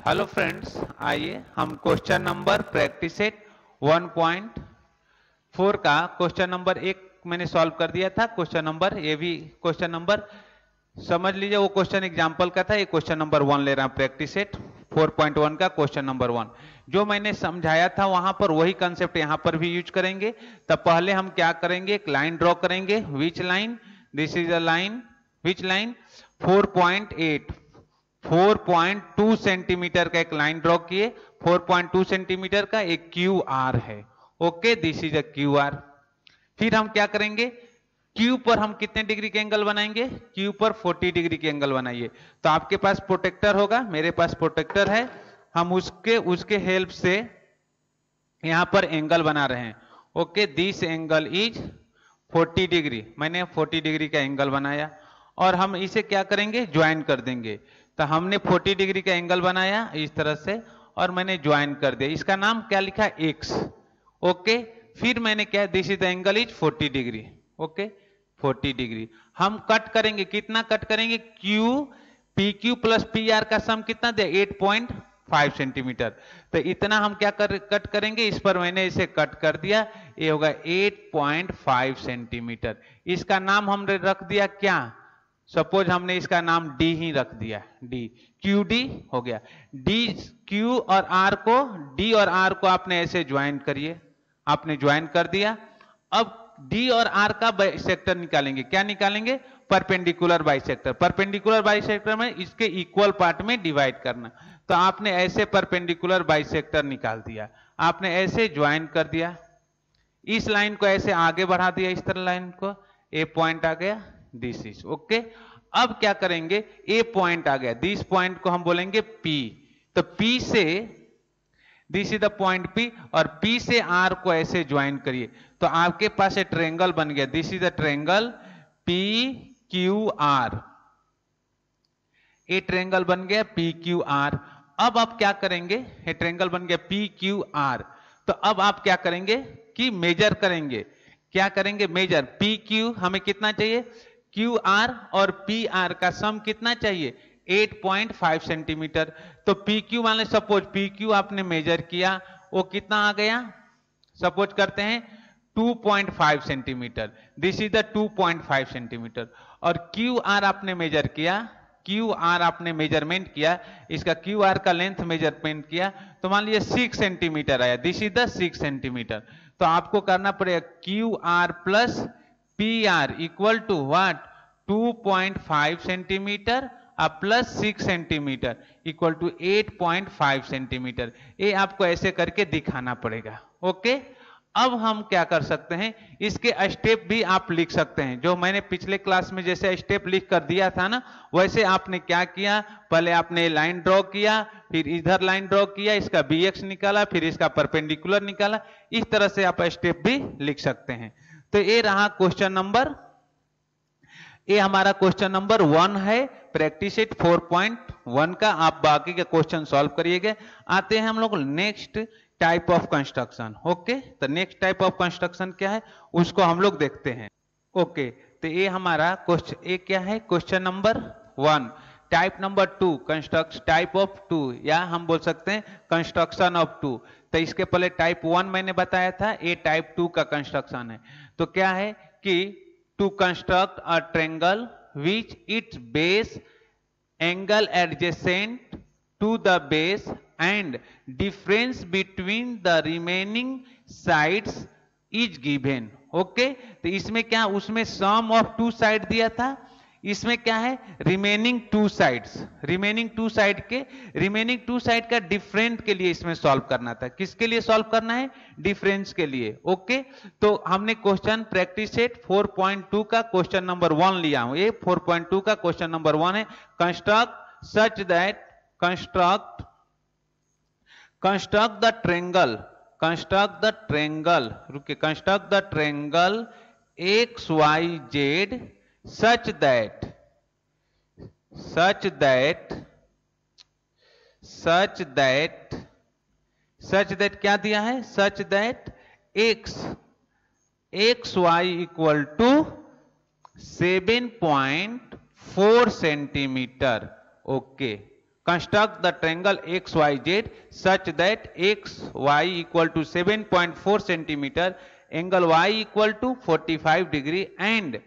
Hello friends, आइए हम question number practice set 1.4 का क्वेश्चन नंबर 1 मैंने सॉल्व कर दिया था। क्वेश्चन नंबर ये भी क्वेश्चन नंबर समझ लीजिए, वो क्वेश्चन एग्जांपल का था। ये क्वेश्चन नंबर 1 ले रहा हूं, प्रैक्टिस सेट 4.1 का क्वेश्चन नंबर 1। जो मैंने समझाया था वहां पर वही कंसेप्ट यहां पर भी यूज करेंगे। तब पहले हम क्या करेंगे, एक लाइन ड्रॉ करेंगे। Which line? This is a line. Which line? 4.2 centimetre का एक लाइन ड्रॉ किए। 4.2 सेंटीमीटर का एक क्यू आर है। Okay, this is a Q R. फिर हम क्या करेंगे, क्यू पर हम कितने डिग्री के एंगल बनाएंगे? क्यू पर 40 डिग्री के एंगल बनाइए। तो आपके पास प्रोटेक्टर होगा, मेरे पास प्रोटेक्टर है। हम उसके हेल्प से यहां पर एंगल बना रहे हैं। Okay, this angle is 40 degree. मैंने 40 डिग्री का एंगल बनाया और हम इसे क्या करेंगे, ज्वाइन कर देंगे। तो हमने 40 डिग्री का एंगल बनाया इस तरह से और मैंने ज्वाइन कर दिया। इसका नाम क्या लिखा? एक्स। ओके, फिर मैंने क्या, this is the angle is 40 degree. Okay, 40 degree. हम कट करेंगे, कितना कट करेंगे? Q, P Q plus P are का सम कितना दिया? 8.5 सेंटीमीटर। तो इतना हम क्या कट करेंगे, इस पर मैंने इसे कट कर दिया। ये होगा 8.5 सेंटीमीटर। इसका नाम हमने रख दिया क्या? सपोज हमने इसका नाम डी ही रख दिया, डी। क्यू डी हो गया। डी, क्यू और आर को, डी और आर को आपने ऐसे ज्वाइन करिए। आपने ज्वाइन कर दिया। अब डी और आर का बाइसेक्टर निकालेंगे। क्या निकालेंगे? Perpendicular bisector. परपेंडिकुलर बाइसेक्टर में इसके इक्वल पार्ट में डिवाइड करना। तो आपने ऐसे परपेंडिकुलर बाइसेक्टर निकाल दिया, आपने ऐसे ज्वाइन कर दिया। इस लाइन को ऐसे आगे बढ़ा दिया, इस तरह लाइन को। ए पॉइंट आ गया, दिस इज ओके। अब क्या करेंगे, ए पॉइंट आ गया, दिस पॉइंट को हम बोलेंगे पी। तो पी से, this is the point P, और पी से आर को ऐसे ज्वाइन करिए। तो आपके पास एक ट्रायंगल बन गया। This is the triangle P Q are. ये ट्रायंगल बन गया पी क्यू आर। अब आप क्या करेंगे, ये ट्रायंगल बन गया पी क्यू आर। तो अब आप क्या करेंगे कि मेजर करेंगे। क्या करेंगे? मेजर। पी क्यू हमें कितना चाहिए? क्यू आर और पी आर का सम कितना चाहिए? 8.5 सेंटीमीटर। तो पी क्यू मान लो, सपोज पी क्यू आपने मेजर किया, वो कितना आ गया? सपोज करते हैं 2.5 centimetre. This is the 2.5 centimetre. और क्यू आर आपने मेजर किया, क्यू आर आपने मेजरमेंट किया, इसका क्यू आर का लेंथ मेजरमेंट किया, तो मान लीजिए 6 सेंटीमीटर आया। This is the 6 centimetre. तो आपको करना पड़ेगा Q R plus P R equal to what? 2.5 centimetre plus 6 centimetre equal to 8.5 centimetre. ये आपको ऐसे करके दिखाना पड़ेगा। ओके, अब हम क्या कर सकते हैं, इसके स्टेप भी आप लिख सकते हैं। जो मैंने पिछले क्लास में जैसे स्टेप लिख कर दिया था ना, वैसे आपने क्या किया, पहले आपने लाइन ड्रॉ किया, फिर इधर लाइन ड्रॉ किया, इसका bx निकाला, फिर इसका परपेंडिकुलर निकाला। इस तरह से आप स्टेप भी लिख सकते हैं। तो ये रहा क्वेश्चन नंबर, ये हमारा क्वेश्चन नंबर 1 है, प्रैक्टिस सेट 4.1 का। आप बाकी के क्वेश्चन सॉल्व करिएगा। आते हैं हम लोग next type of construction. Okay, तो नेक्स्ट टाइप ऑफ कंस्ट्रक्शन क्या है उसको हम लोग देखते हैं। ओके, तो ये हमारा क्वेश्चन, ये क्या है? Question number 1। Type number 2, construct type of 2, या हम बोल सकते हैं कंस्ट्रक्शन ऑफ 2। तो इसके पहले टाइप 1 मैंने बताया था, ये टाइप 2 का कंस्ट्रक्शन है। तो क्या है कि to construct a triangle which its base angle adjacent to the base and difference between the remaining sides is given. Okay, तो इसमें क्या, उसमें सम ऑफ 2 साइड दिया था, इसमें क्या है? Remaining 2 sides. रिमेनिंग 2 साइड के, रिमेनिंग 2 साइड का डिफरेंट के लिए इसमें सॉल्व करना था। किसके लिए सॉल्व करना है? डिफरेंस के लिए। ओके, तो हमने क्वेश्चन प्रैक्टिस सेट 4.2 का क्वेश्चन नंबर 1 लिया हूं। ये 4.2 का क्वेश्चन नंबर 1 है। Construct such that, construct the triangle, रुकिए, construct the triangle XYZ such that क्या दिया है? such that XY equal to 7.4 centimetre. Okay, construct the triangle XYZ such that XY equal to 7.4 centimetre, angle Y equal to 45 degree and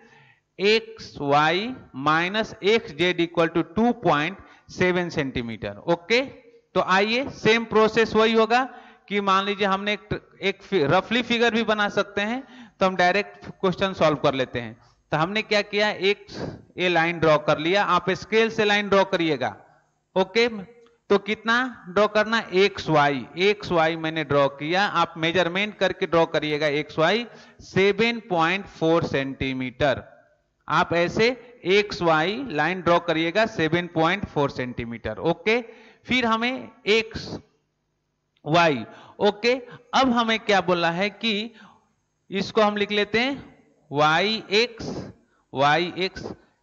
XY minus XZ equal to 2.7 centimetre. Okay, तो आइए same process वही होगा कि मान लीजिए हमने एक रफली फिगर भी बना सकते हैं, तो हम डायरेक्ट क्वेश्चन सॉल्व कर लेते हैं। तो हमने क्या किया, एक ये लाइन ड्रॉ कर लिया, आप स्केल से लाइन ड्रॉ करिएगा। ओके, तो कितना ड्रॉ करना, XY मैंने ड्रॉ किया, आप मेजरमेंट करके ड्रॉ करिएगा। XY 7.4 सेंटीमीटर, आप ऐसे XY लाइन ड्रॉ करिएगा 7.4 सेंटीमीटर। ओके, फिर हमें XY, ओके, अब हमें क्या बोला है कि इसको हम लिख लेते हैं YX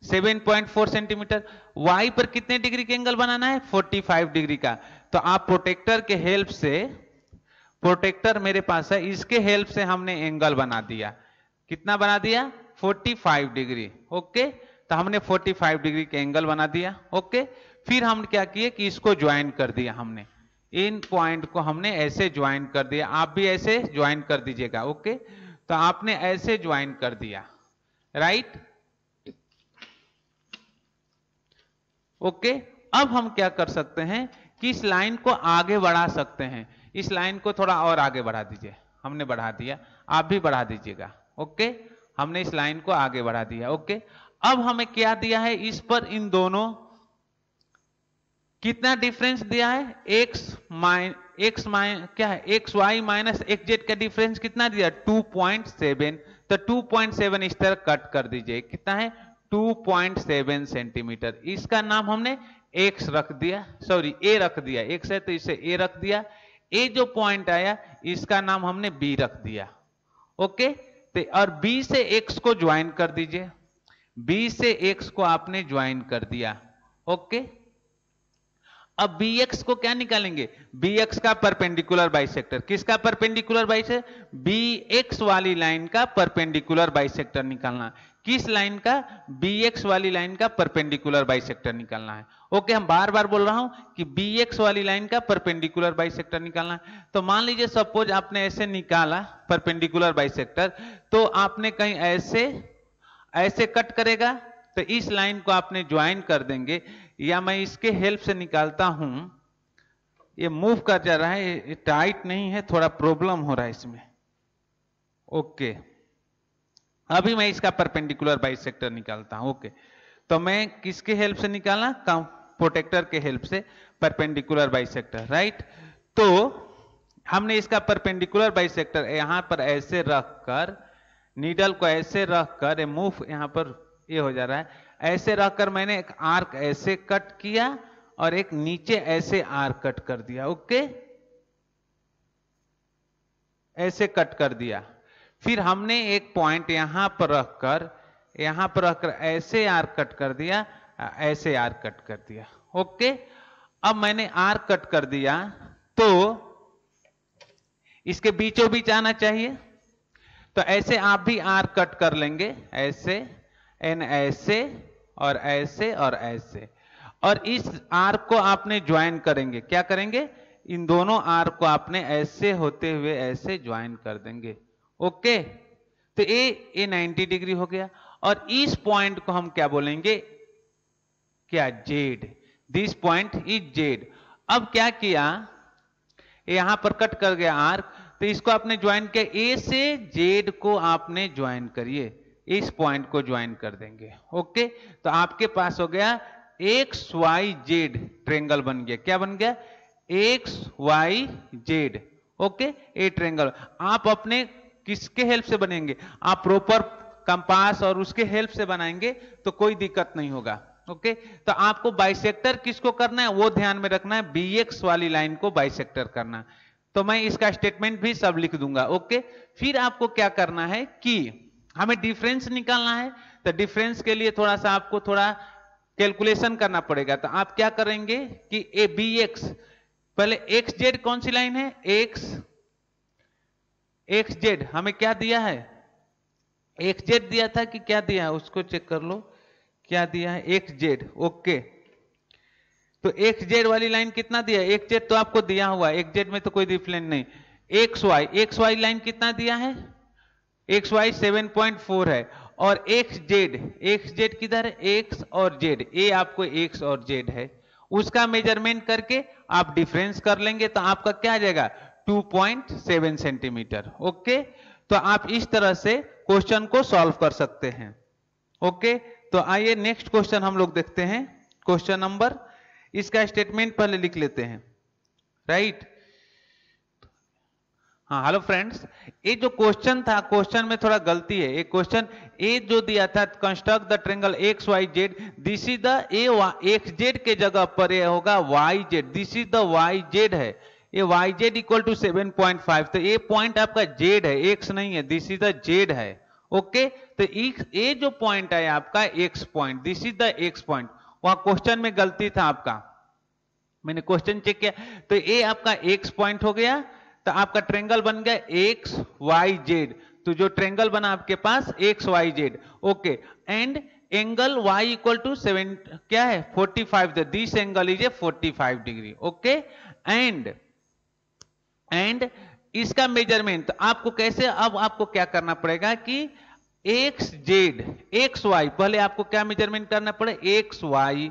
7.4 सेंटीमीटर। Y पर कितने डिग्री के एंगल बनाना है, 45 डिग्री का। तो आप प्रोटेक्टर के हेल्प से, प्रोटेक्टर मेरे पास है, इसके हेल्प से हमने एंगल बना दिया। कितना बना दिया, 45 डिग्री। ओके, तो हमने 45 डिग्री के एंगल बना दिया। ओके, फिर हम क्या किए कि इसको ज्वाइन कर दिया, हमने इन पॉइंट को हमने ऐसे ज्वाइन कर दिया। आप भी ऐसे ज्वाइन कर दीजिएगा। ओके, तो आपने ऐसे ज्वाइन कर दिया, राइट। ओके, अब हम क्या कर सकते हैं कि इस लाइन को आगे बढ़ा सकते हैं। इस लाइन को थोड़ा और आगे बढ़ा दीजिए, हमने बढ़ा दिया, आप भी बढ़ा दीजिएगा। ओके, हमने इस लाइन को आगे बढ़ा दिया। ओके, अब हमें क्या दिया है, इस पर इन दोनों कितना डिफरेंस दिया है, क्या है, XY माइनस XZ का डिफरेंस कितना दिया, 2.7। तो 2.7 इस तरह कट कर दीजिए, कितना है 2.7 सेंटीमीटर। इसका नाम हमने X रख दिया, सॉरी A रख दिया, X है तो इसे A रख दिया। A जो पॉइंट आया इसका नाम हमने B रख दिया। ओके, तो और B से X को ज्वाइन कर दीजिए, B से X को आपने ज्वाइन कर दिया। ओके, अब BX को क्या निकालेंगे, BX का परपेंडिकुलर बाइसेक्टर। किसका परपेंडिकुलर बाइसेक्टर, BX वाली लाइन का परपेंडिकुलर बाइसेक्टर निकालना। किस लाइन का, BX वाली लाइन का परपेंडिकुलर बाइसेक्टर निकालना है। ओके, हम बार बार बोल रहा हूं कि BX वाली लाइन का परपेंडिकुलर बाइसेक्टर निकालना है। तो मान लीजिए सपोज आपने ऐसे निकाला परपेंडिकुलर बाइसेक्टर, तो आपने कहीं ऐसे ऐसे कट करेगा, तो इस लाइन को आपने ज्वाइन कर देंगे, या मैं इसके हेल्प से निकालता हूं। ये मूव कर जा रहा है, ये टाइट नहीं है, थोड़ा प्रॉब्लम हो रहा है इसमें। ओके, अभी मैं इसका परपेंडिकुलर बाइसेक्टर निकालता हूं। ओके, तो मैं किसके हेल्प से निकाला, प्रोटेक्टर के हेल्प से परपेंडिकुलर बाइसेक्टर, राइट। तो हमने इसका परपेंडिकुलर बाइसेक्टर यहां पर ऐसे रखकर, नीडल को ऐसे रखकर, मूव यहां पर ये हो जा रहा है, ऐसे रखकर मैंने एक आर्क ऐसे कट किया और एक नीचे ऐसे आर्क कट कर दिया। ओके, ऐसे कट कर दिया। फिर हमने एक पॉइंट यहां पर रखकर ऐसे आर्क कट कर दिया, ऐसे आर्क कट कर दिया। ओके, अब मैंने आर्क कट कर दिया, तो इसके बीचों बीच आना चाहिए। तो ऐसे आप भी आर्क कट कर लेंगे, ऐसे एन, ऐसे और ऐसे और ऐसे, और इस आर्क को आपने ज्वाइन करेंगे। क्या करेंगे, इन दोनों आर्क को आपने ऐसे होते हुए ऐसे ज्वाइन कर देंगे। ओके, तो ये 90 डिग्री हो गया, और इस पॉइंट को हम क्या बोलेंगे, क्या, Z. This point is Z. अब क्या किया, यहां पर कट कर गया आर्क, तो इसको आपने ज्वाइन किया, ए से जेड को आपने ज्वाइन करिए, इस पॉइंट को ज्वाइन कर देंगे। ओके, तो आपके पास हो गया XYZ ट्रेंगल बन गया। क्या बन गया, XYZ। ओके, ए ट्रेंगल आप अपने किसके हेल्प से बनेंगे, आप प्रॉपर कंपास और उसके हेल्प से बनाएंगे तो कोई दिक्कत नहीं होगा। ओके, तो आपको बाइसेक्टर किसको करना है वो ध्यान में रखना है, BX वाली लाइन को बाइसेक्टर करना। तो मैं इसका स्टेटमेंट भी सब लिख दूंगा। ओके, फिर आपको क्या करना है कि हमें डिफरेंस निकालना है, तो डिफरेंस के लिए थोड़ा सा आपको थोड़ा कैलकुलेशन करना पड़ेगा। तो आप क्या करेंगे कि ए BX, पहले XZ कौन सी लाइन है, XZ हमें क्या दिया है, XZ दिया था कि क्या दिया है, उसको चेक कर लो, क्या दिया है, XZ। ओके, तो एक्स जेड वाली लाइन कितना दिया, एक्स जेड तो आपको दिया हुआ है, एक्स जेड में तो कोई डिफरेंस नहीं। एक्स वाई लाइन कितना दिया है, एक्स वाई 7.4 है, और एक्स जेड किधर है, एक्स और जेड, ए आपको एक्स और जेड है, उसका मेजरमेंट करके आप डिफरेंस कर लेंगे तो आपका क्या आ जाएगा 2.7 सेंटीमीटर। ओके, तो आप इस तरह से क्वेश्चन को सॉल्व कर सकते हैं। ओके, तो आइए नेक्स्ट क्वेश्चन हम लोग देखते हैं। क्वेश्चन नंबर, इसका स्टेटमेंट पहले लिख लेते हैं, राइट। हाँ हेलो फ्रेंड्स, ये जो क्वेश्चन था, क्वेश्चन में थोड़ा गलती है। एक क्वेश्चन ए जो दिया था, construct the triangle X Y Z, this is the A X Z के जगह पर ये होगा Y Z, this is the Y Z है, ये वाई जेड इक्वल टू 7.5, तो ये पॉइंट आपका जेड है, एक्स नहीं है, दिस इज द जेड है। ओके, तो ये जो पॉइंट है आपका x point, this is the x point, वहां क्वेश्चन में गलती था आपका, मैंने क्वेश्चन चेक किया, तो ये आपका एक्स पॉइंट हो गया, तो आपका ट्रायंगल बन गया एक्स वाई जेड, तो जो ट्रायंगल बना आपके पास X Y Z. Okay, and angle y equal to 7 क्या है 45, this angle is a 45 degree. Okay, and इसका मेजरमेंट आपको कैसे, अब आपको क्या करना पड़ेगा कि एक्स जेड एक्स वाई, पहले आपको क्या मेजरमेंट करना पड़े, एक्स वाई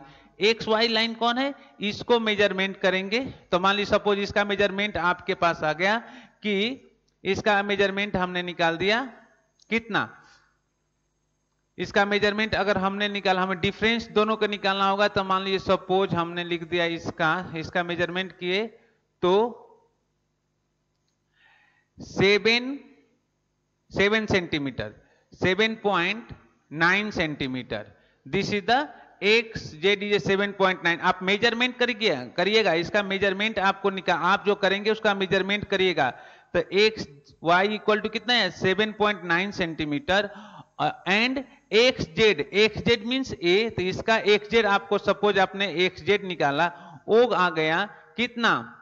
लाइन कौन है, इसको मेजरमेंट करेंगे। तो मान लीजिए सपोज इसका मेजरमेंट आपके पास आ गया कि इसका मेजरमेंट हमने निकाल दिया कितना, इसका मेजरमेंट अगर हमने निकाला, हमें डिफरेंस दोनों का निकालना होगा, तो मान लीजिए सपोज हमने लिख दिया इसका मेजरमेंट किए तो 7 centimetre, 7.9 centimetre, this is the x Z is 7.9। आप मेजरमेंट करिएगा, इसका मेजरमेंट आपको आप जो करेंगे उसका मेजरमेंट करिएगा, तो एक्स वाई इक्वल टू कितना है 7.9 centimeter, and X Z means A, तो इसका एक्स जेड आपको सपोज आपने एक्स जेड निकाला, वो आ गया कितना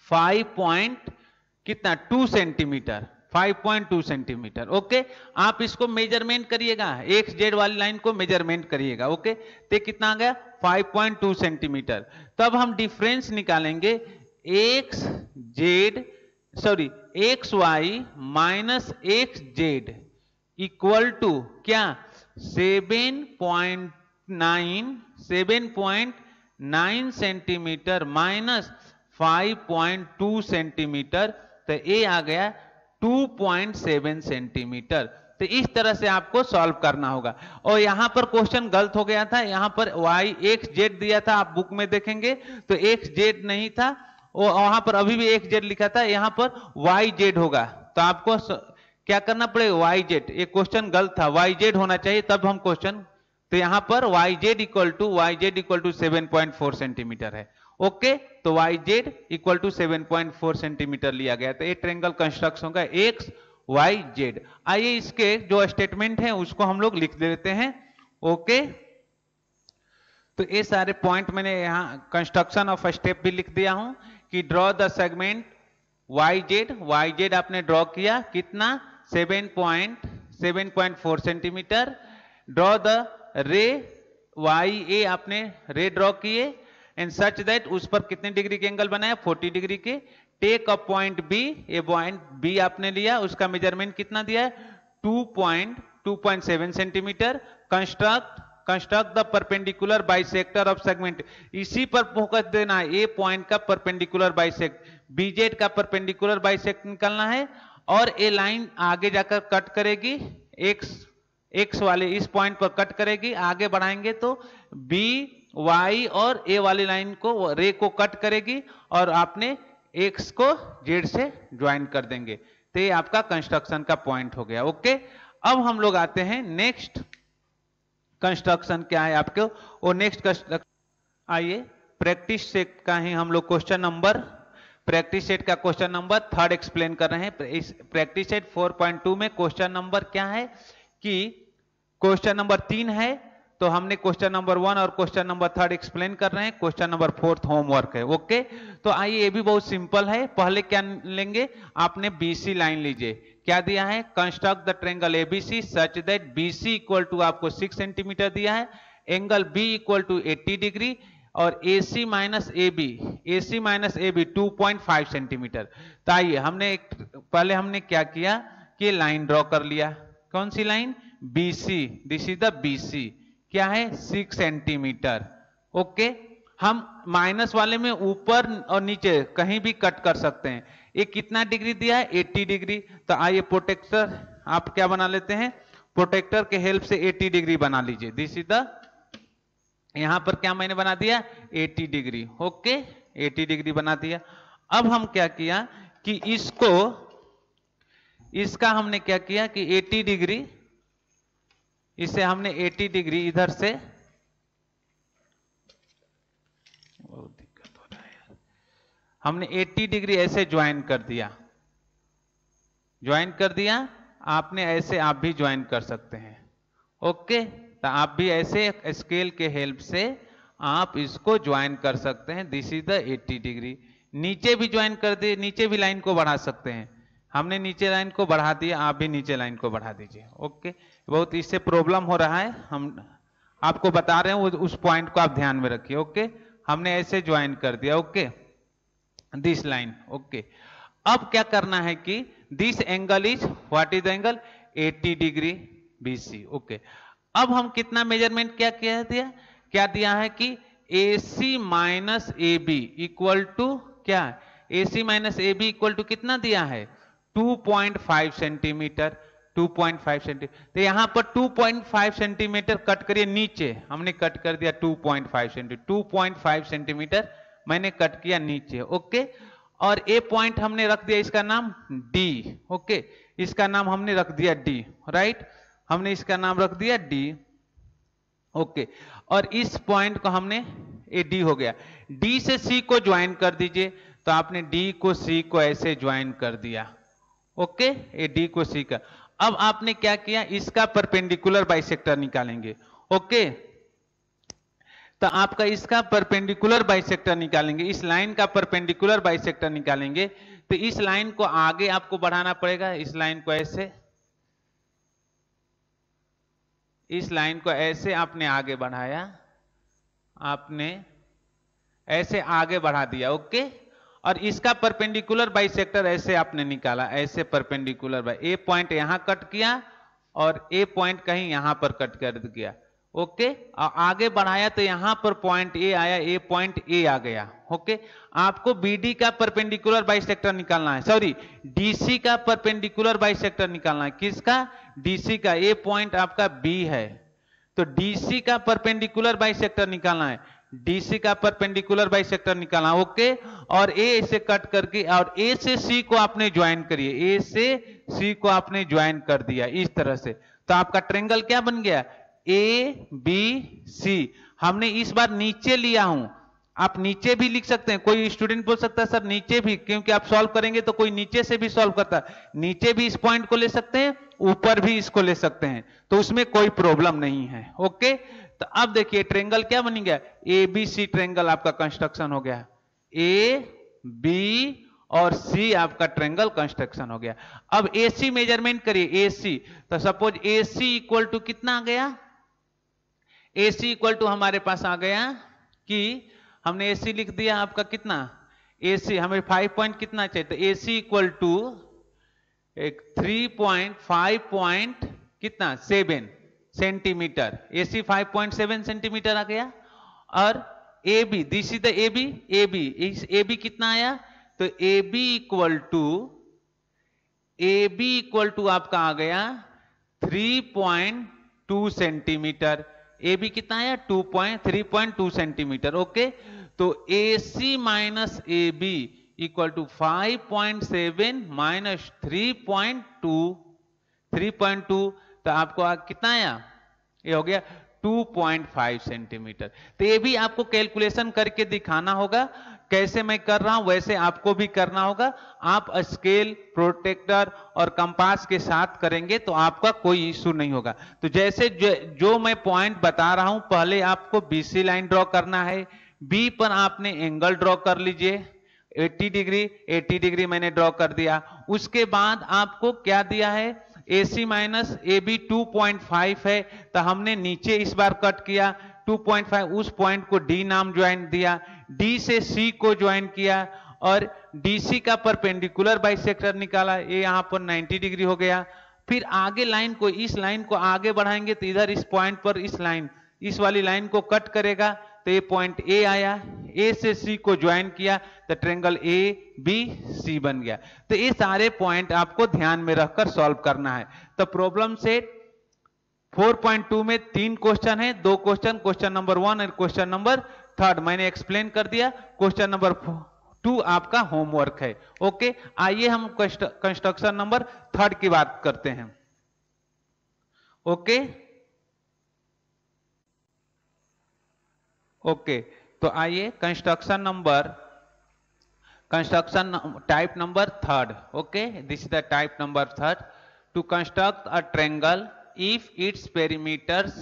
5.2 सेंटीमीटर, 5.2 सेंटीमीटर। ओके, आप इसको मेजरमेंट करिएगा, एक्स जेड वाली लाइन को मेजरमेंट करिएगा। ओके, तो कितना आ गया 5.2 सेंटीमीटर। तब हम डिफरेंस निकालेंगे X Y minus X Z equal to क्या 7.9 सेंटीमीटर माइनस 5.2 सेंटीमीटर, तो ये आ गया 2.7 सेंटीमीटर। तो इस तरह से आपको सॉल्व करना होगा। और यहां पर क्वेश्चन गलत हो गया था, यहां पर वाई एक्स जेड दिया था, आप बुक में देखेंगे तो एक्स जेड नहीं था, वहां पर अभी भी एक्स जेड लिखा था, यहां पर वाई जेड होगा, तो आपको क्या करना पड़ेगा वाई जेड, ये क्वेश्चन गलत था, वाई जेड होना चाहिए तब हम क्वेश्चन, तो यहां पर Y Z equal to 7.4 centimetre है। ओके, तो Y Z equal to 7.4 centimetre लिया गया, तो ये ट्रायंगल कंस्ट्रक्शन होगा एक्स वाई जेड। आइए इसके जो स्टेटमेंट है उसको हम लोग लिख देते हैं। ओके, तो ये सारे पॉइंट मैंने यहां कंस्ट्रक्शन ऑफ स्टेप भी लिख दिया हूं कि draw the segment Y Z आपने ड्रॉ किया कितना 7.4 centimeter, draw the ray Y A आपने रे ड्रॉ किए, एंड सच दैट उस पर कितने डिग्री के एंगल बनाया 40 डिग्री के, टेक अ पॉइंट बी, ये पॉइंट बी आपने लिया, उसका मेजरमेंट कितना दिया है 2.7 centimetre, construct the perpendicular bisector of segment, इसी पर फोकस देना है, ए पॉइंट का परपेंडिकुलर बाइसेक्ट, बीजेड का परपेंडिकुलर बाइसेक्ट निकालना है, और ए लाइन आगे जाकर कट करेगी, एक्स वाले इस पॉइंट पर कट करेगी, आगे बढ़ाएंगे तो बी वाई और ए वाली लाइन को रे को कट करेगी, और आपने एक्स को जेड से ज्वाइन कर देंगे, तो ये आपका कंस्ट्रक्शन का पॉइंट हो गया। ओके, अब हम लोग आते हैं नेक्स्ट कंस्ट्रक्शन क्या है आपके, और नेक्स्ट कंस्ट्रक्शन आइए प्रैक्टिस सेट का ही हम लोग प्रैक्टिस सेट का क्वेश्चन नंबर 3 एक्सप्लेन कर रहे हैं। इस प्रैक्टिस सेट 4.2 में क्वेश्चन नंबर क्या है कि क्वेश्चन नंबर 3 है, तो हमने क्वेश्चन नंबर 1 और क्वेश्चन नंबर 3 एक्सप्लेन कर रहे हैं, क्वेश्चन नंबर 4 होमवर्क है। ओके, तो आइए ये भी बहुत सिंपल है, पहले क्या लेंगे, आपने बीसी लाइन लीजिए, क्या दिया है construct the triangle ABC such that BC equal to आपको 6 सेंटीमीटर दिया है, angle B equal to 80 degree, और AC minus A B 2.5 centimetre. तो आइए पहले हमने क्या किया कि लाइन ड्रॉ कर लिया। कौन सी line? BC, this is the BC, क्या है? 6 सेंटीमीटर। ओके, हम माइनस वाले में ऊपर और नीचे कहीं भी कट कर सकते हैं। ये कितना डिग्री दिया है? 80 डिग्री। तो आइए प्रोटेक्टर आप क्या बना लेते हैं, प्रोटेक्टर के हेल्प से 80 डिग्री बना लीजिए। दिस इज द, यहां पर क्या मैंने बना दिया? 80 डिग्री। ओके, 80 डिग्री बना दिया। अब हम क्या किया कि इसका हमने क्या किया कि 80 डिग्री, इसे हमने 80 डिग्री इधर से, बहुत दिक्कत हो रहा है, हमने 80 डिग्री ऐसे ज्वाइन कर दिया। आपने ऐसे आप भी ज्वाइन कर सकते हैं। ओके, तो आप भी ऐसे स्केल के हेल्प से आप इसको ज्वाइन कर सकते हैं। This is the 80 degree. नीचे भी ज्वाइन कर दिए, नीचे भी लाइन को बढ़ा सकते हैं। हमने नीचे लाइन को बढ़ा दिया, आप भी नीचे लाइन को बढ़ा दीजिए। ओके, बहुत इससे प्रॉब्लम हो रहा है, हम आपको बता रहे हैं, उस पॉइंट को आप ध्यान में रखिए। ओके, हमने ऐसे ज्वाइन कर दिया। Okay, this line. ओके, अब क्या करना है कि this angle is, what is the angle? 80 degree BC। Okay, अब हम कितना मेजरमेंट क्या दिया है कि AC minus AB equal to क्या? AC minus AB equal to कितना दिया है? 2.5 सेंटीमीटर। 2.5 सेंटीमीटर। तो यहां पर 2.5 सेंटीमीटर कट करिए नीचे, हमने कट कर दिया 2.5 सेंटीमीटर मैंने कट किया नीचे। ओके, और ए पॉइंट हमने रख दिया, इसका नाम D। ओके, इसका नाम हमने रख दिया D, राइट, हमने इसका नाम रख दिया D। ओके, और इस पॉइंट को हमने, ए D हो गया। D से C को ज्वाइन कर दीजिए। तो आपने D को C को ऐसे ज्वाइन कर दिया। ओके, ए D को C का। अब आपने क्या किया, इसका परपेंडिकुलर बाइसेक्टर निकालेंगे। ओके, तो आपका इसका परपेंडिकुलर बाइसेक्टर निकालेंगे, इस लाइन का परपेंडिकुलर बाइसेक्टर निकालेंगे। तो इस लाइन को आगे आपको बढ़ाना पड़ेगा। इस लाइन को ऐसे, इस लाइन को ऐसे आपने आगे बढ़ाया, आपने ऐसे आगे बढ़ा दिया। ओके, और इसका परपेंडिकुलर बाइसेक्टर ऐसे आपने निकाला, ऐसे परपेंडिकुलर बाई, ए पॉइंट यहां कट किया और ए पॉइंट कहीं यहां पर कट कर दिया। ओके, और आगे बढ़ाया तो यहां पर पॉइंट ए आया, ए पॉइंट ए आ गया। ओके, आपको BD का परपेंडिकुलर बाइसेक्टर निकालना है, सॉरी DC का परपेंडिकुलर बाइसेक्टर निकालना है। किसका? DC का। ए पॉइंट आपका B है, तो DC का परपेंडिकुलर बाइसेक्टर निकालना है, DC का परपेंडिकुलर बाइसेक्टर निकालना। ओके, और A से कट करके, और A से C को आपने ज्वाइन करिए, A से C को आपने ज्वाइन कर दिया इस तरह से। तो आपका ट्रायंगल क्या बन गया? ABC। हमने इस बार नीचे लिया हूं, आप नीचे भी लिख सकते हैं। कोई स्टूडेंट बोल सकता है सर नीचे भी, क्योंकि आप सॉल्व करेंगे तो कोई नीचे से भी सॉल्व करता है, नीचे भी इस पॉइंट को ले सकते हैं, ऊपर भी इसको ले सकते हैं, तो उसमें कोई प्रॉब्लम नहीं है। ओके, तो अब देखिए ट्रायंगल क्या बन गया? ABC ट्रायंगल आपका कंस्ट्रक्शन हो गया। A, B और C आपका ट्रायंगल कंस्ट्रक्शन हो गया। अब AC मेजरमेंट करिए, AC। तो सपोज AC इक्वल टू कितना आ गया? AC इक्वल टू हमारे पास आ गया कि हमने AC लिख दिया आपका कितना? AC हमें 5 पॉइंट कितना चाहिए? तो AC इक्वल टू 3.5 कितना? 7 सेंटीमीटर। AC 5.7 सेंटीमीटर आ गया। और AB, this is the AB कितना आया? तो AB इक्वल टू आपका आ गया 3.2 सेंटीमीटर। AB कितना आया? 3.2 सेंटीमीटर। ओके, तो AC minus AB equal to 5.7 minus 3.2, तो आपको कितना आया? ये हो गया 2.5 सेंटीमीटर। तो ये भी आपको कैलकुलेशन करके दिखाना होगा, कैसे मैं कर रहा हूं वैसे आपको भी करना होगा। आप स्केल, प्रोटेक्टर और कंपास के साथ करेंगे तो आपका कोई इश्यू नहीं होगा। तो जैसे जो मैं पॉइंट बता रहा हूं, पहले आपको BC लाइन ड्रॉ करना है, B पर आपने एंगल ड्रॉ कर लीजिए 80 डिग्री मैंने ड्रॉ कर दिया। उसके बाद आपको क्या दिया है? AC माइनस AB 2.5 है, तो हमने नीचे इस बार कट किया 2.5, उस पॉइंट को डी नाम ज्वाइन दिया, डी से सी को ज्वाइन किया और डीसी का परपेंडिकुलर बाइसेक्टर निकाला, ये यहां पर 90 डिग्री हो गया। फिर आगे लाइन को, इस लाइन को आगे बढ़ाएंगे तो इधर इस पॉइंट पर इस वाली लाइन को कट करेगा, तो ये पॉइंट ए आया, ए से सी को ज्वाइन किया तो ट्रायंगल ए बी सी बन गया। तो ये सारे पॉइंट आपको ध्यान में रखकर सॉल्व करना है। तो प्रॉब्लम सेट 4.2 में 3 क्वेश्चन है, 2 क्वेश्चन, क्वेश्चन नंबर 1 और क्वेश्चन नंबर 3 मैंने एक्सप्लेन कर दिया। क्वेश्चन नंबर 2 आपका होमवर्क है। ओके, आइए हम कंस्ट्रक्शन नंबर 3 की बात करते हैं। ओके, तो आइए construction type number 3। Okay, this is the type number 3। To construct a triangle if its perimeters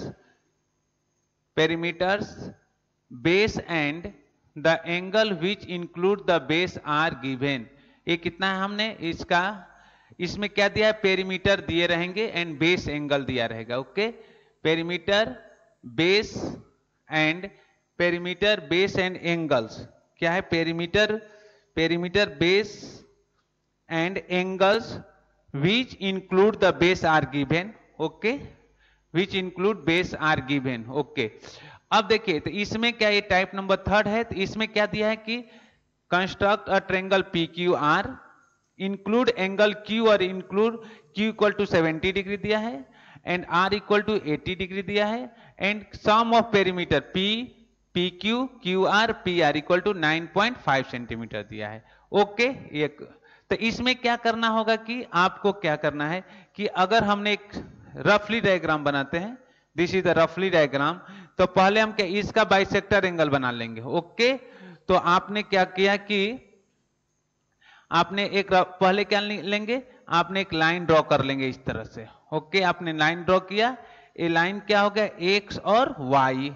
base and the angle which include the base are given। ये कितना है हमने इसमें क्या दिया है, पेरीमीटर दिए रहेंगे एंड बेस एंगल दिया रहेगा। Okay, perimeter base and angles क्या है, perimeter base and angles which include the base are given। Okay, which include base are given. Okay, अब देखिए तो इसमें क्या, ये टाइप नंबर 3 है, तो इसमें क्या दिया है कि construct a triangle P Q R, include angle Q और include Q equal to 70 degree दिया है and R equal to 80 degree दिया है and sum of perimeter P Q Q R P R equal to 9.5 centimeter दिया है। Okay, एक तो इसमें क्या करना होगा कि आपको क्या करना है कि अगर हमने एक रफली डायग्राम बनाते हैं, दिस इज द रफली डायग्राम, तो पहले हम क्या इसका बाइसेक्टर एंगल बना लेंगे। ओके, तो आपने क्या किया कि आपने पहले क्या लेंगे, आपने एक लाइन ड्रॉ कर लेंगे इस तरह से। ओके, आपने लाइन ड्रॉ किया, ये लाइन क्या हो गया, एक्स और वाई,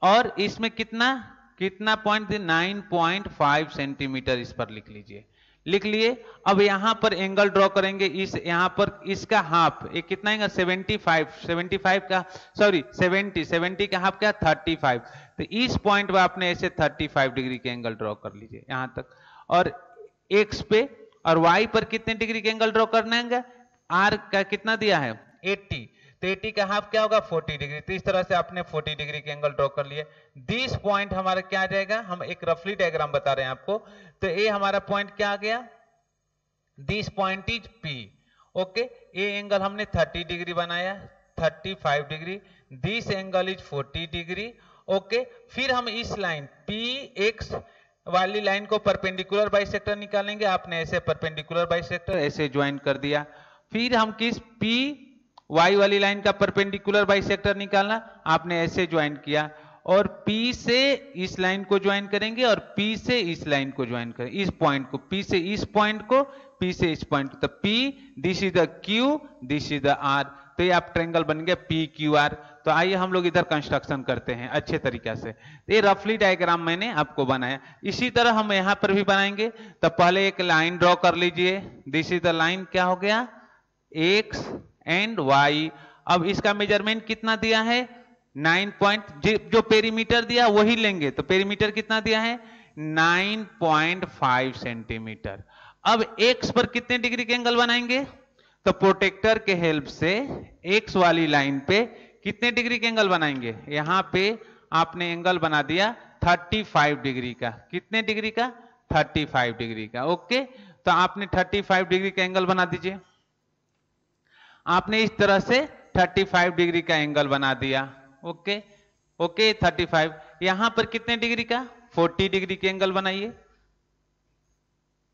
और इसमें कितना पॉइंट 9.5 सेंटीमीटर इस पर लिख लीजिए, लिख लिए। अब यहां पर एंगल ड्रॉ करेंगे, यहां पर इसका हाफ, ये कितना है 75 का, सॉरी 70 का हाफ क्या 35, तो इस पॉइंट पर आपने ऐसे 35 डिग्री के एंगल ड्रॉ कर लीजिए यहां तक, और एक्स पे और वाई पर कितने डिग्री के एंगल ड्रॉ करना है, आर का कितना दिया है 80, तो 80 का हाफ क्या होगा 40 डिग्री, तो इस तरह से आपने 40 डिग्री के एंगल ड्रॉ कर लिए। दिस पॉइंट हमारा क्या आ जाएगा, हम एक रफली डायग्राम बता रहे हैं आपको, तो ये हमारा पॉइंट क्या आ गया, this point is P. Okay, ये एंगल हमने 30 डिग्री बनाया, 35 degree, this angle is 40 degree. Okay, फिर हम इस लाइन पी एक्स वाली लाइन को परपेंडिकुलर बाइसेक्टर निकालेंगे, आपने ऐसे परपेंडिकुलर बाइसेक्टर ऐसे ज्वाइन कर दिया। फिर हम किस पी वाई वाली लाइन का परपेंडिकुलर बाइसेक्टर निकालना, आपने ऐसे ज्वाइन किया, और P से इस लाइन को ज्वाइन करेंगे और P से इस लाइन को ज्वाइन करेंगे, इस पॉइंट को, P से इस पॉइंट को, P से इस पॉइंट को, तो P, this is the Q, this is the R, तो ये आप ट्रायंगल बन गया PQR। तो आइए हम लोग इधर कंस्ट्रक्शन करते हैं अच्छे तरीके से। ये रफली डायग्राम मैंने आपको बनाया, इसी तरह हम यहां पर भी बनाएंगे। तो पहले एक लाइन ड्रॉ कर लीजिए, दिस इज द लाइन, क्या हो गया X एंड Y। अब इसका मेजरमेंट कितना दिया है 9 पॉइंट, जो पेरीमीटर दिया वही लेंगे, तो पेरीमीटर कितना दिया है 9.5 सेंटीमीटर। अब X पर कितने डिग्री के एंगल बनाएंगे, तो प्रोटेक्टर के हेल्प से X वाली लाइन पे कितने डिग्री के एंगल बनाएंगे, यहां पे आपने एंगल बना दिया 35 डिग्री का, कितने डिग्री का 35 डिग्री का। ओके, तो आपने 35 डिग्री का एंगल बना दीजिए, आपने इस तरह से 35 डिग्री का एंगल बना दिया। ओके, 35, यहां पर कितने डिग्री का 40 डिग्री के एंगल बनाइए,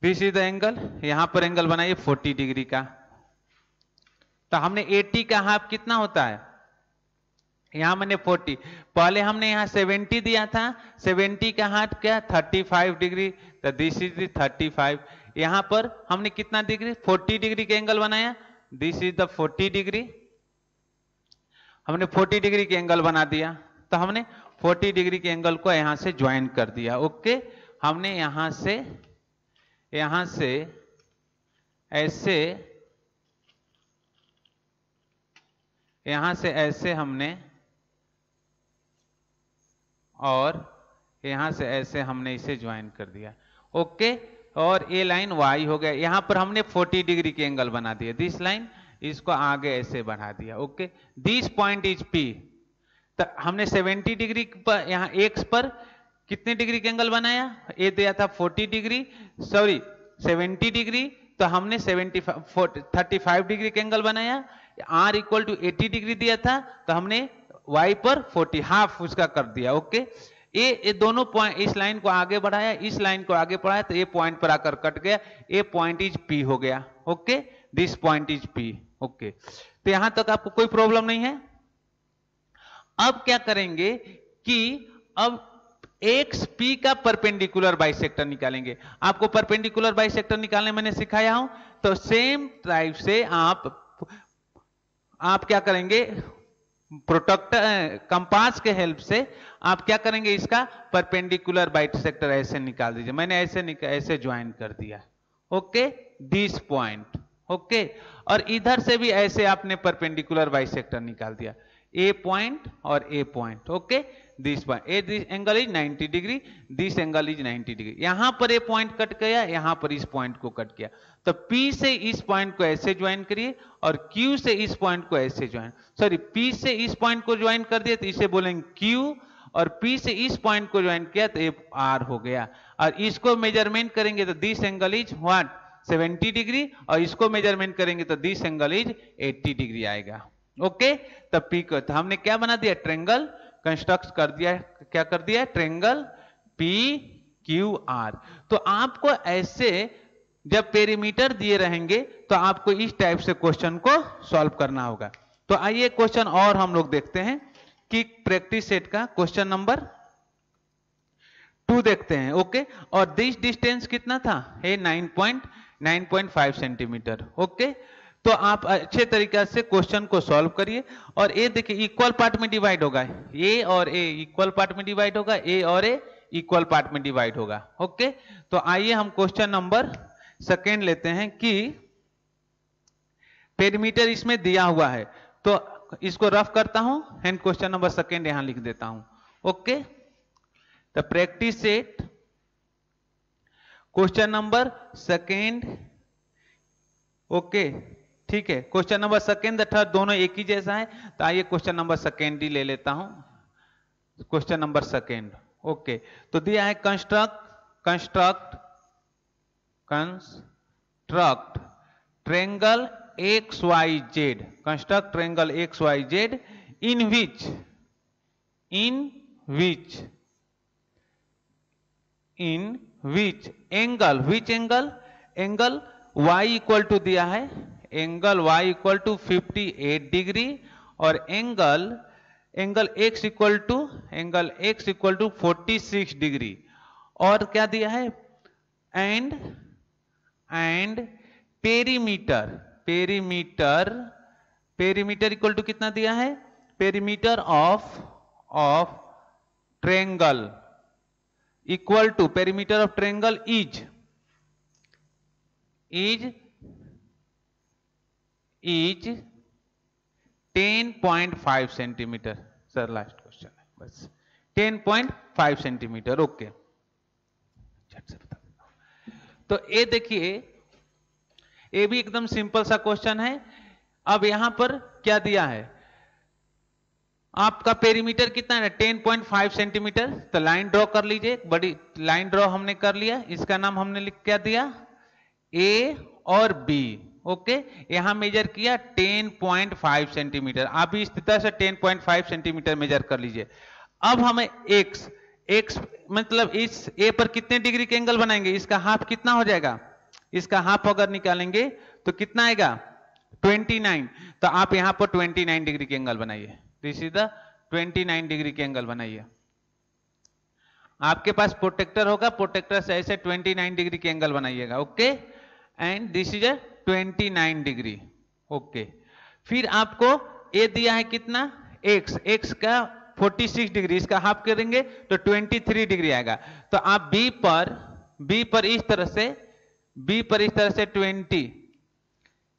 दिस इज द एंगल, यहां पर एंगल बनाइए 40 डिग्री का। तो हमने 80 का हाफ कितना होता है, यहां मैंने 40, पहले हमने यहां 70 दिया था, 70 का हाफ क्या 35 डिग्री, तो दिस इज द 35, यहां पर हमने कितना डिग्री 40 डिग्री के एंगल बनाया, दिस इज द 40 डिग्री, हमने 40 डिग्री के एंगल बना दिया। तो हमने 40 डिग्री के एंगल को यहां से ज्वाइन कर दिया। ओके, हमने यहां से ऐसे, यहां से ऐसे हमने और यहां से ऐसे हमने इसे ज्वाइन कर दिया। ओके, और ये लाइन y हो गया। यहां पर हमने 40 डिग्री के एंगल बना दिया। दिस लाइन, इसको आगे ऐसे बढ़ा दिया। Okay, this point is P। तो हमने 70 डिग्री पर, यहां x पर कितने डिग्री के एंगल बनाया? ये दिया था 40 डिग्री, सॉरी 70 डिग्री, तो हमने 35 डिग्री के एंगल बनाया। r इक्वल टू 80 डिग्री दिया था, तो हमने y पर 40 हाफ उसका कर दिया। ओके, ये दोनों पॉइंट, इस लाइन को आगे बढ़ाया, इस लाइन को आगे बढ़ाया, तो ये पॉइंट पर आकर कट गया। ये पॉइंट इज P हो गया। Okay, this point is P। Okay, तो यहां तक आपको कोई प्रॉब्लम नहीं है। अब क्या करेंगे कि अब एक्स पी का परपेंडिकुलर बाइसेक्टर निकालेंगे। आपको परपेंडिकुलर बाइसेक्टर निकालने मैंने सिखाया हूं, तो सेम टाइप से आप क्या करेंगे, प्रोट्रैक्टर कंपास के हेल्प से आप क्या करेंगे, इसका परपेंडिकुलर बाइसेक्टर ऐसे निकाल दीजिए। मैंने ऐसे ज्वाइन कर दिया। Okay, this point. ओके, और इधर से भी ऐसे आपने परपेंडिकुलर बाइसेक्टर निकाल दिया, ए पॉइंट और A point. Okay, this point, this angle is 90 degree, this angle is 90 degree. यहां पर ए पॉइंट कट गया, यहां पर इस पॉइंट को कट किया, तो P से इस पॉइंट को ऐसे ज्वाइन करिए और Q से इस पॉइंट को ऐसे ज्वाइन, सॉरी P से इस पॉइंट को ज्वाइन कर दिए तो इसे बोलेंगे Q, और P से इस पॉइंट को ज्वाइन किया तो ये R हो गया। और इसको मेजरमेंट करेंगे तो this angle is what, 70 degree, और इसको मेजरमेंट करेंगे तो दिस एंगल इज 80 डिग्री आएगा। ओके, तब P को, तो हमने क्या बना दिया, ट्रेंगल कंस्ट्रक्ट कर दिया। क्या कर दिया, ट्रेंगल PQR। तो आपको ऐसे जब पेरीमीटर दिए रहेंगे तो आपको इस टाइप से क्वेश्चन को सॉल्व करना होगा। तो आइए क्वेश्चन और हम लोग देखते हैं कि प्रैक्टिस सेट का क्वेश्चन नंबर 2 देखते हैं। ओके, और दिस डिस्टेंस कितना था, 9.5 सेंटीमीटर। ओके, तो आप अच्छे तरीके से क्वेश्चन को सॉल्व करिए। और ए देखिए इक्वल पार्ट में डिवाइड होगा, ए और ए इक्वल पार्ट में डिवाइड होगा, ए और ए इक्वल पार्ट में डिवाइड होगा। ओके, तो आइए हम क्वेश्चन नंबर सेकेंड लेते हैं कि पेरीमीटर इसमें दिया हुआ है, तो इसको रफ करता हूं एंड क्वेश्चन नंबर सेकेंड यहां लिख देता हूं। ओके, तो practice set question number second. Okay, ठीक है, क्वेश्चन नंबर सेकेंड थर्ड दोनों एक ही जैसा है, तो आइए क्वेश्चन नंबर सेकेंड ही ले लेता हूं। Question number second. ओके, तो दिया है construct triangle XYZ, construct triangle XYZ in which angle y equal to दिया है, angle y equal to 58 degree, और angle x equal to 46 degree. और क्या दिया है, एंड पेरीमीटर इक्वल टू कितना दिया है, perimeter of triangle equal to, perimeter of triangle is 10.5 centimetre. Sir last question है बस, 10.5 सेंटीमीटर। ओके, तो ये देखिए, ये भी एकदम सिंपल सा क्वेश्चन है। अब यहां पर क्या दिया है, आपका पेरीमीटर कितना है, 10.5 सेंटीमीटर। तो लाइन ड्रॉ कर लीजिए, बड़ी लाइन ड्रॉ हमने कर लिया, इसका नाम हमने लिख क्या दिया, ए और बी। ओके, यहां मेजर किया 10.5 सेंटीमीटर। आप भी इस तरह से 10.5 सेंटीमीटर मेजर कर लीजिए। अब हमें एक्स मतलब इस ए पर कितने डिग्री के एंगल बनाएंगे, इसका हाफ कितना हो जाएगा, इसका हाफ अगर निकालेंगे तो कितना आएगा, 29। तो आप यहां पर 29 डिग्री के एंगल बनाइए। दिस इज द 29 डिग्री के एंगल बनाइए। आपके पास प्रोटेक्टर होगा, प्रोटेक्टर से ऐसे 29 डिग्री के एंगल बनाइएगा। Okay, and this is 29 degree. Okay, फिर आपको ए दिया है कितना, एक्स का 46 डिग्री, इसका हाफ करेंगे तो 23 डिग्री आएगा। तो आप बी पर इस तरह से 20,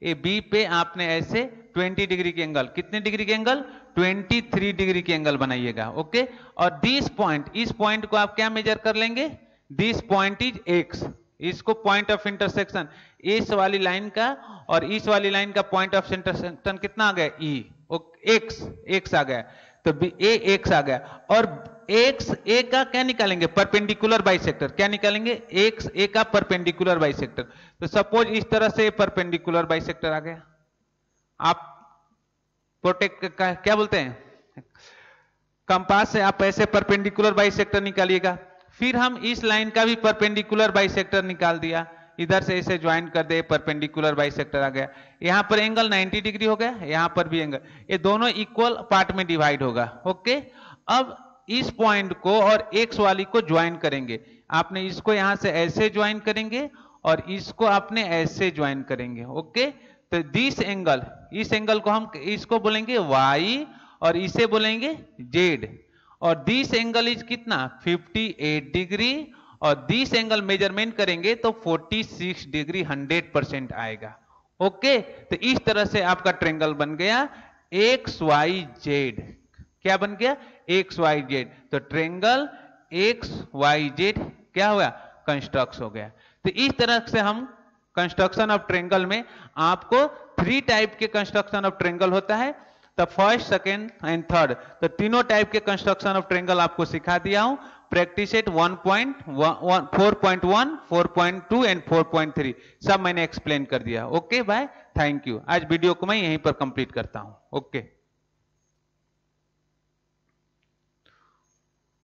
ये बी पे आपने ऐसे 20 डिग्री के एंगल, कितने डिग्री के एंगल, 23 डिग्री के एंगल बनाइएगा। ओके, और दिस पॉइंट, इस पॉइंट को आप क्या मेजर कर लेंगे? दिस पॉइंट इज एक्स, इसको पॉइंट ऑफ इंटरसेक्शन इस वाली लाइन का और इस वाली लाइन का पॉइंट ऑफ इंटरसेक्शन कितना आ गया? ई, एक्स आ गया, तो ए एक्स आ गया। और एक्स ए का क्या निकालेंगे? Perpendicular bisector. क्या निकालेंगे? एक्स ए का परपेंडिकुलर बाइसेक्टर। तो सपोज इस तरह से परपेंडिकुलर बाइसेक्टर आ गया, आप प्रोटेक्ट क्या बोलते हैं, कंपास से आप ऐसे परपेंडिकुलर बाइसेक्टर निकालिएगा। फिर हम इस लाइन का भी परपेंडिकुलर बाइसेक्टर निकाल दिया, इधर से इसे ज्वाइन कर दे, परपेंडिकुलर बाइसेक्टर आ गया। यहां पर एंगल 90 डिग्री हो गया, यहां पर भी एंगल, ये दोनों इक्वल पार्ट में डिवाइड होगा। ओके, अब इस पॉइंट को और एक्स वाली को ज्वाइन करेंगे। आपने इसको यहां से ऐसे ज्वाइन करेंगे और इसको आपने ऐसे ज्वाइन करेंगे। ओके, तो दिस एंगल, इस एंगल को हम इसको बोलेंगे y और इसे बोलेंगे z, और दिस एंगल इज कितना? 58 डिग्री, और दिस एंगल मेजरमेंट करेंगे तो 46 डिग्री 100% आएगा। ओके, तो इस तरह से आपका ट्रायंगल बन गया XYZ। क्या बन गया? XYZ। तो ट्रायंगल XYZ क्या हुआ? कंस्ट्रक्ट हो गया। तो इस तरह से हम कंस्ट्रक्शन ऑफ ट्रायंगल में आपको 3 टाइप के कंस्ट्रक्शन ऑफ ट्रायंगल होता है, तो फर्स्ट, सेकेंड एंड थर्ड, तो तीनों टाइप के कंस्ट्रक्शन ऑफ ट्रायंगल आपको सिखा दिया हूं। प्रैक्टिस इट 1.1, 4.1, 4.2 एंड 4.3 सब मैंने एक्सप्लेन कर दिया। Okay bye, thank you. आज वीडियो को मैं यहीं पर कंप्लीट करता हूं। ओके।